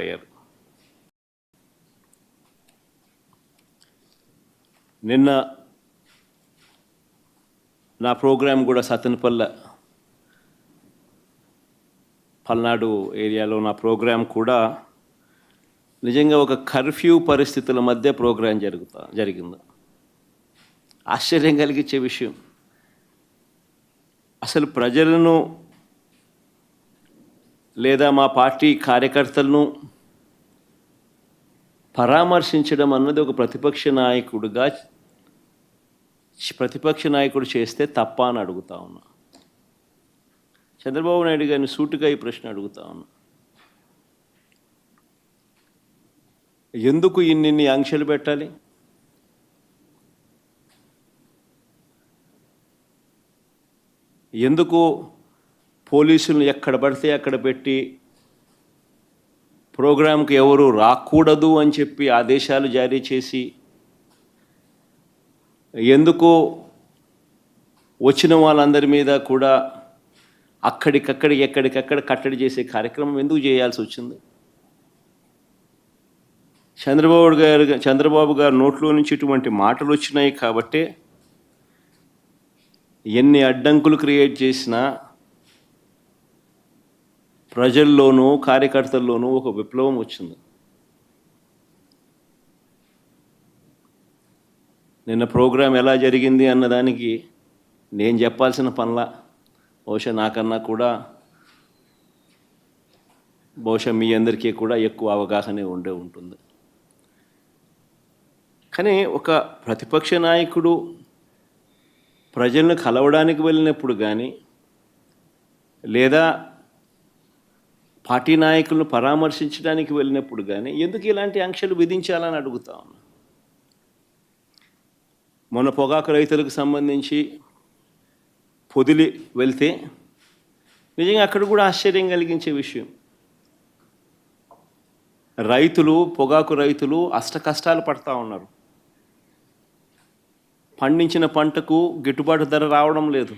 అయ్యారు. నిన్న నా ప్రోగ్రాం కూడా పల్నాడు ఏరియాలో నా ప్రోగ్రాం కూడా నిజంగా ఒక కర్ఫ్యూ పరిస్థితుల మధ్య ప్రోగ్రాం జరిగింది. ఆశ్చర్యం కలిగించే విషయం, అసలు ప్రజలను లేదా మా పార్టీ కార్యకర్తలను పరామర్శించడం అన్నది ఒక ప్రతిపక్ష నాయకుడు చేస్తే తప్ప అని అడుగుతా ఉన్నా. చంద్రబాబు నాయుడు గారిని సూటిగా ఈ ప్రశ్న అడుగుతా ఉన్నా. ఎందుకు ఇన్ని ఆంక్షలు పెట్టాలి? ఎందుకు పోలీసులను ఎక్కడ పడితే అక్కడ పెట్టి ప్రోగ్రాంకి ఎవరు రాకూడదు అని చెప్పి ఆదేశాలు జారీ చేసి, ఎందుకు వచ్చిన వాళ్ళందరి మీద కూడా ఎక్కడికక్కడ కట్టడి చేసే కార్యక్రమం ఎందుకు చేయాల్సి వచ్చింది? చంద్రబాబు గారు నోట్లో నుంచి ఇటువంటి మాటలు వచ్చినాయి కాబట్టే ఎన్ని అడ్డంకులు క్రియేట్ చేసినా ప్రజల్లోనూ కార్యకర్తల్లోనూ ఒక విప్లవం వచ్చింది. నిన్న ప్రోగ్రాం ఎలా జరిగింది అన్నదానికి నేను చెప్పాల్సిన పనుల బహుశా నాకన్నా కూడా మీ అందరికీ కూడా ఎక్కువ అవగాహనే ఉంటుంది. కానీ ఒక ప్రతిపక్ష నాయకుడు ప్రజలను కలవడానికి వెళ్ళినప్పుడు కానీ లేదా పార్టీ నాయకులను పరామర్శించడానికి వెళ్ళినప్పుడు కానీ ఎందుకు ఇలాంటి ఆంక్షలు విధించాలని అడుగుతా ఉన్నా. మొన్న పొగాకు రైతులకు సంబంధించి పొదిలి వెళ్తే నిజంగా అక్కడ కూడా ఆశ్చర్యం కలిగించే విషయం, పొగాకు రైతులు కష్టాలు పడతా ఉన్నారు. పండించిన పంటకు గిట్టుబాటు ధర రావడం లేదు.